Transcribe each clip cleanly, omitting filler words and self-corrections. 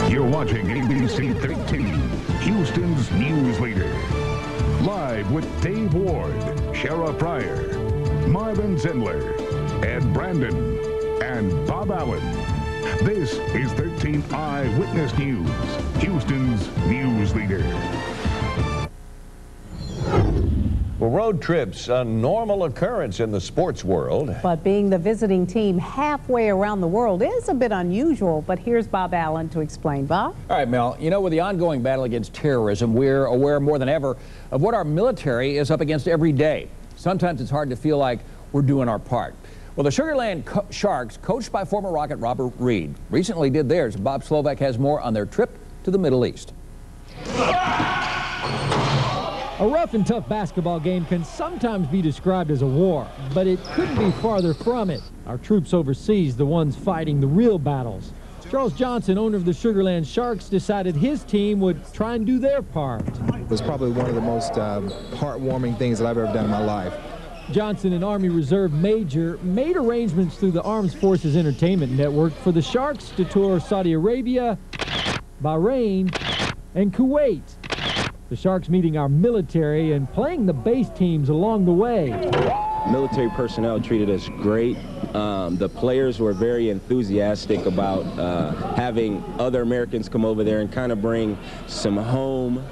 You're watching ABC 13, Houston's news leader. Live with Dave Ward, Shara Pryor, Marvin Zindler, Ed Brandon, and Bob Allen. This is 13 Eyewitness News, Houston's news leader. Well, road trips, a normal occurrence in the sports world. But being the visiting team halfway around the world is a bit unusual. But here's Bob Allen to explain. Bob? All right, Mel, you know, with the ongoing battle against terrorism, we're aware more than ever of what our military is up against every day. Sometimes it's hard to feel like we're doing our part. Well, the Sugar Land Sharks, coached by former Rocket Robert Reed, recently did theirs. Bob Slovak has more on their trip to the Middle East. A rough and tough basketball game can sometimes be described as a war, but it couldn't be farther from it. Our troops overseas, the ones fighting the real battles. Charles Johnson, owner of the Sugar Land Sharks, decided his team would try and do their part. It was probably one of the most heartwarming things that I've ever done in my life. Johnson, an Army Reserve major, made arrangements through the Armed Forces Entertainment Network for the Sharks to tour Saudi Arabia, Bahrain, and Kuwait. The Sharks meeting our military and playing the base teams along the way. Military personnel treated us great. The players were very enthusiastic about having other Americans come over there and kind of bring some home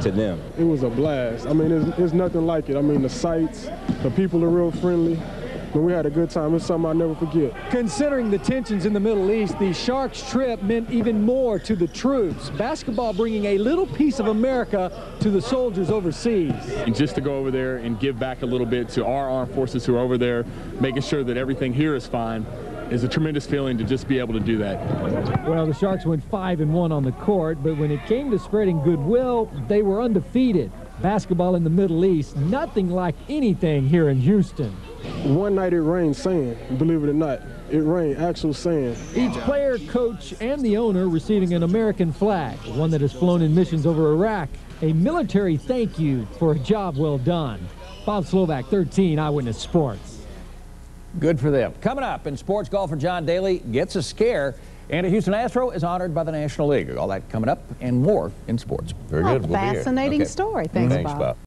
to them. It was a blast. I mean, there's nothing like it. I mean, the sights, the people are real friendly. But we had a good time. It's something I'll never forget. Considering the tensions in the Middle East, the Sharks' trip meant even more to the troops. Basketball bringing a little piece of America to the soldiers overseas. And just to go over there and give back a little bit to our armed forces who are over there, making sure that everything here is fine, is a tremendous feeling to just be able to do that. Well, the Sharks went 5-1 on the court, but when it came to spreading goodwill, they were undefeated. Basketball in the Middle East, nothing like anything here in Houston. One night it rained sand, believe it or not. It rained actual sand. Each player, coach, and the owner receiving an American flag, one that has flown in missions over Iraq. A military thank you for a job well done. Bob Slovak, 13 Eyewitness Sports. Good for them. Coming up in sports, golfer John Daly gets a scare, and a Houston Astro is honored by the National League. All that coming up and more in sports. Very good. We'll be here. Fascinating story. Thanks, Bob.